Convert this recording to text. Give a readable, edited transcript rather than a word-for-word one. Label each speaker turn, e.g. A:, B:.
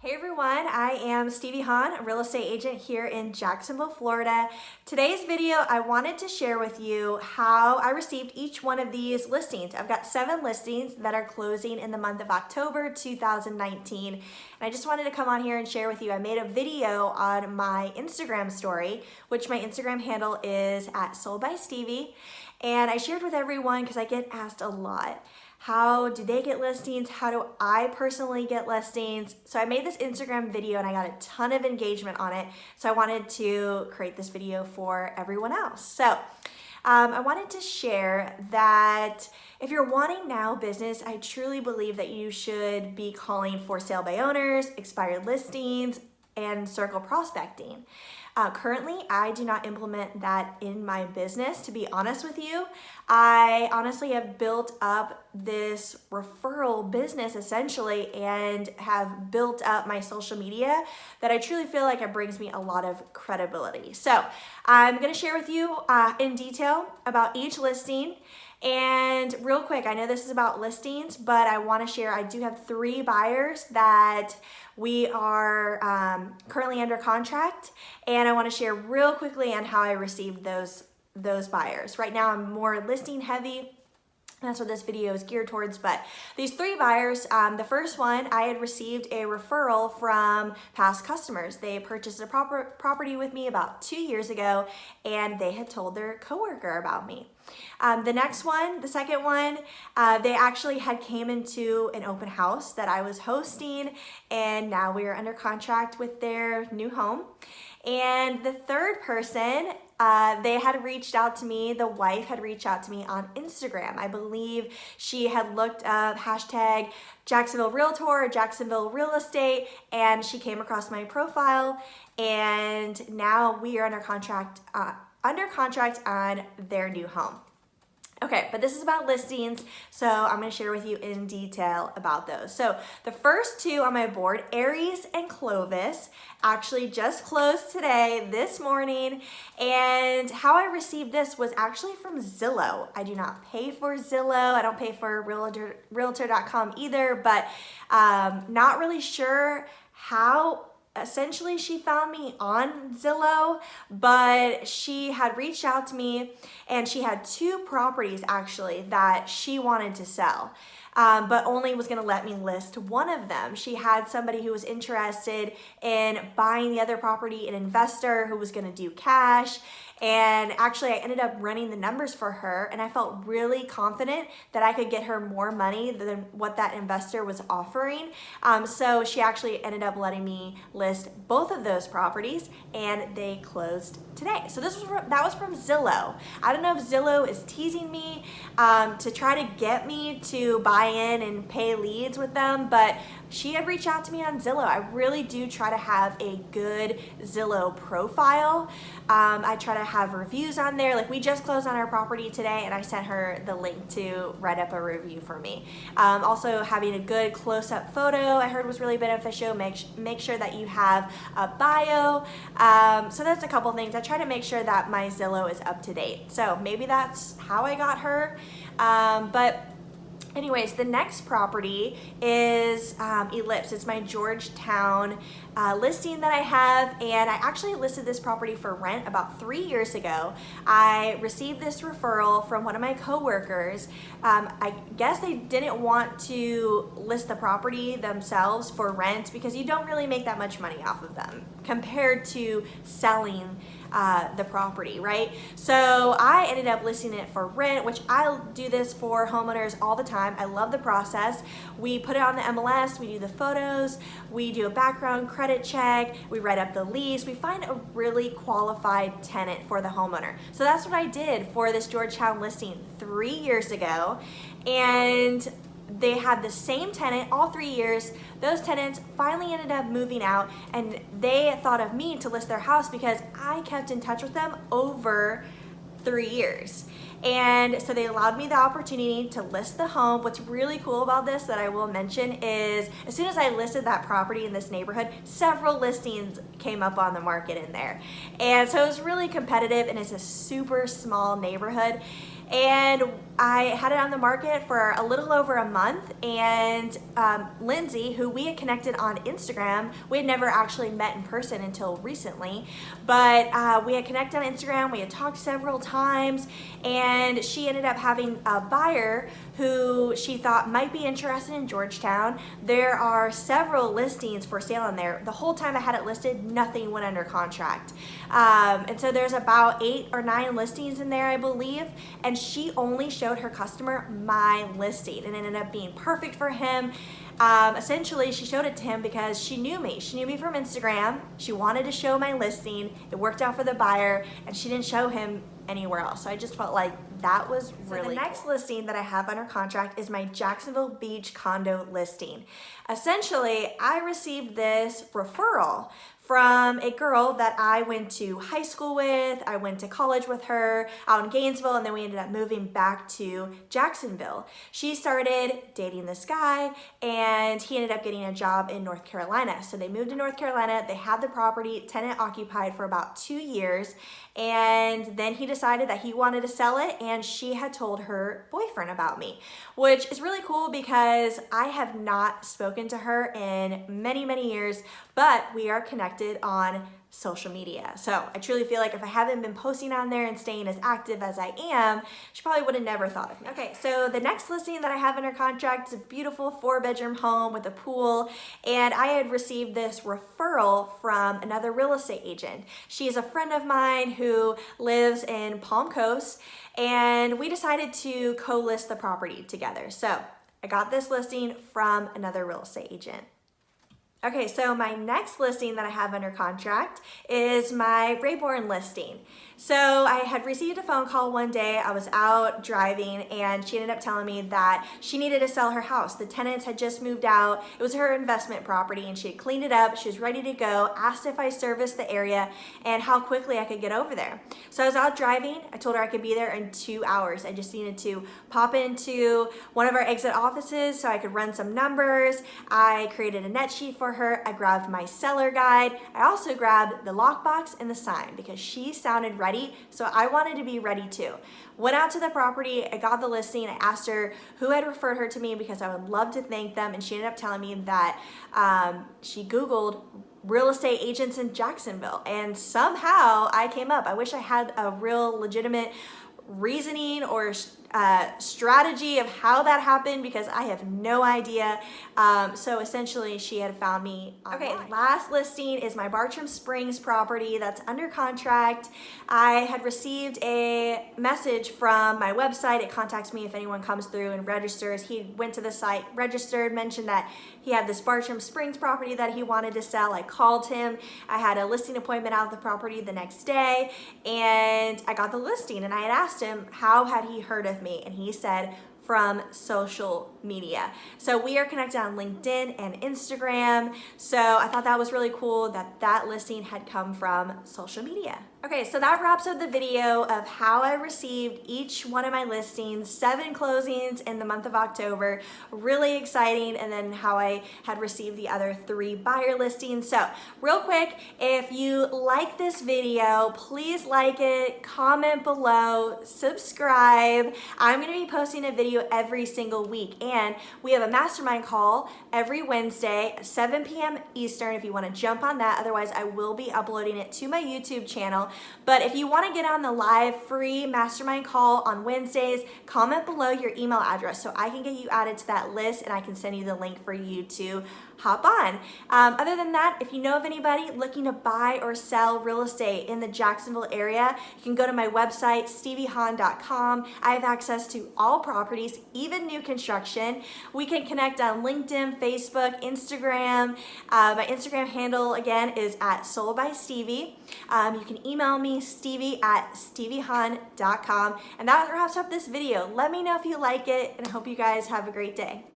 A: Hey everyone, I am Stevie Hahn, a real estate agent here in Jacksonville, Florida. Today's video, I wanted to share with you how I received each one of these listings. I've got 7 listings that are closing in the month of October 2019. And I just wanted to come on here and share with you. I made a video on my Instagram story, which my Instagram handle is @soldbystevie. And I shared with everyone because I get asked a lot. How do they get listings? How do I personally get listings? So I made this Instagram video and I got a ton of engagement on it. So I wanted to create this video for everyone else. So I wanted to share that if you're wanting now business, I truly believe that you should be calling for sale by owners, expired listings, and circle prospecting. Currently, I do not implement that in my business, to be honest with you. I honestly have built up this referral business essentially and have built up my social media that I truly feel like it brings me a lot of credibility. So I'm gonna share with you in detail about each listing. And real quick, I know this is about listings, but I want to share, I do have 3 buyers that we are currently under contract, and I want to share real quickly on how I received those buyers. Right now I'm more listing heavy. That's what this video is geared towards, but these 3 buyers, the first one, I had received a referral from past customers. They purchased a property with me about 2 years ago, and they had told their coworker about me. The next one, the second one, they actually had came into an open house that I was hosting, and now we are under contract with their new home. And the third person, they had reached out to me, the wife had reached out to me on Instagram. I believe she had looked up hashtag Jacksonville Realtor or Jacksonville Real Estate, and she came across my profile, and now we are under contract on their new home. Okay, but this is about listings, so I'm going to share with you in detail about those. So the first 2 on my board, Aries and Clovis, actually just closed today, this morning, and how I received this was actually from Zillow. I do not pay for Zillow. I don't pay for Realtor.com either, but not really sure how. Essentially, she found me on Zillow, but she had reached out to me and she had 2 properties actually that she wanted to sell, but only was going to let me list one of them. She had somebody who was interested in buying the other property, an investor who was going to do cash. And actually I ended up running the numbers for her, and I felt really confident that I could get her more money than what that investor was offering. So she actually ended up letting me list both of those properties, and they closed today. So that was from Zillow. I don't know if Zillow is teasing me to try to get me to buy in and pay leads with them, but she had reached out to me on Zillow. I really do try to have a good Zillow profile. I try to have reviews on there. Like, we just closed on our property today, and I sent her the link to write up a review for me. Also, having a good close-up photo I heard was really beneficial. Make sure that you have a bio. So that's a couple things. I try to make sure that my Zillow is up to date. So maybe that's how I got her. But anyways, the next property is Ellipse. It's my Georgetown listing that I have, and I actually listed this property for rent about 3 years ago. I received this referral from one of my coworkers. I guess they didn't want to list the property themselves for rent because you don't really make that much money off of them compared to selling the property, right? So I ended up listing it for rent, which I'll do this for homeowners all the time. I love the process. We put it on the MLS, we do the photos, we do a background credit check, we write up the lease, we find a really qualified tenant for the homeowner. So that's what I did for this Georgetown listing 3 years ago, and they had the same tenant all 3 years. Those tenants finally ended up moving out, and they thought of me to list their house because I kept in touch with them over 3 years. And so they allowed me the opportunity to list the home. What's really cool about this that I will mention is as soon as I listed that property in this neighborhood, several listings came up on the market in there. And so it was really competitive, and it's a super small neighborhood. and I had it on the market for a little over a month, and Lindsay, who we had connected on Instagram, we had never actually met in person until recently, but we had connected on Instagram, we had talked several times, and she ended up having a buyer who she thought might be interested in Georgetown. There are several listings for sale in there. The whole time I had it listed, nothing went under contract. And so there's about 8 or 9 listings in there, I believe, and she only showed her customer my listing, and it ended up being perfect for him. Essentially, she showed it to him because she knew me. She knew me from Instagram. She wanted to show my listing. It worked out for the buyer, and she didn't show him anywhere else. So I just felt like that was really cool. The next listing that I have under contract is my Jacksonville Beach condo listing. Essentially, I received this referral from a girl that I went to high school with. I went to college with her out in Gainesville, and then we ended up moving back to Jacksonville. She started dating this guy, and he ended up getting a job in North Carolina. So they moved to North Carolina. They had the property tenant occupied for about 2 years, and then he decided that he wanted to sell it, and she had told her boyfriend about me, which is really cool because I have not spoken to her in many, many years, but we are connected on social media. So I truly feel like if I haven't been posting on there and staying as active as I am, she probably would have never thought of me. Okay, so the next listing that I have under contract is a beautiful 4-bedroom home with a pool, and I had received this referral from another real estate agent. She is a friend of mine who lives in Palm Coast, and we decided to co-list the property together. So I got this listing from another real estate agent. Okay, so my next listing that I have under contract is my Rayborn listing. So I had received a phone call one day. I was out driving, and she ended up telling me that she needed to sell her house. The tenants had just moved out. It was her investment property, and she had cleaned it up. She was ready to go, asked if I serviced the area and how quickly I could get over there. So I was out driving. I told her I could be there in 2 hours. I just needed to pop into one of our exit offices so I could run some numbers. I created a net sheet for her. I grabbed my seller guide. I also grabbed the lockbox and the sign because she sounded ready, so I wanted to be ready too. Went out to the property, I got the listing, I asked her who had referred her to me because I would love to thank them, and she ended up telling me that she Googled real estate agents in Jacksonville, and somehow I came up. I wish I had a real legitimate reasoning or strategy of how that happened because I have no idea. So essentially she had found me online. Okay, last listing is my Bartram Springs property that's under contract. I had received a message from my website. It contacts me if anyone comes through and registers. He went to the site, registered, mentioned that he had this Bartram Springs property that he wanted to sell. I called him. I had a listing appointment out of the property the next day, and I got the listing, and I had asked him how had he heard of me, and he said from social media. So we are connected on LinkedIn and Instagram. So I thought that was really cool that that listing had come from social media. Okay, so that wraps up the video of how I received each one of my listings, 7 closings in the month of October. Really exciting, and then how I had received the other 3 buyer listings. So real quick, if you like this video, please like it, comment below, subscribe. I'm gonna be posting a video every single week, and we have a mastermind call every Wednesday at 7 p.m. Eastern if you wanna jump on that. Otherwise, I will be uploading it to my YouTube channel. But if you want to get on the live free mastermind call on Wednesdays, comment below your email address so I can get you added to that list, and I can send you the link for you to hop on. Other than that, if you know of anybody looking to buy or sell real estate in the Jacksonville area, you can go to my website, steviehahn.com. I have access to all properties, even new construction. We can connect on LinkedIn, Facebook, Instagram. My Instagram handle, again, is at soldbystevie. You can email me, stevie@steviehahn.com. And that wraps up this video. Let me know if you like it, and I hope you guys have a great day.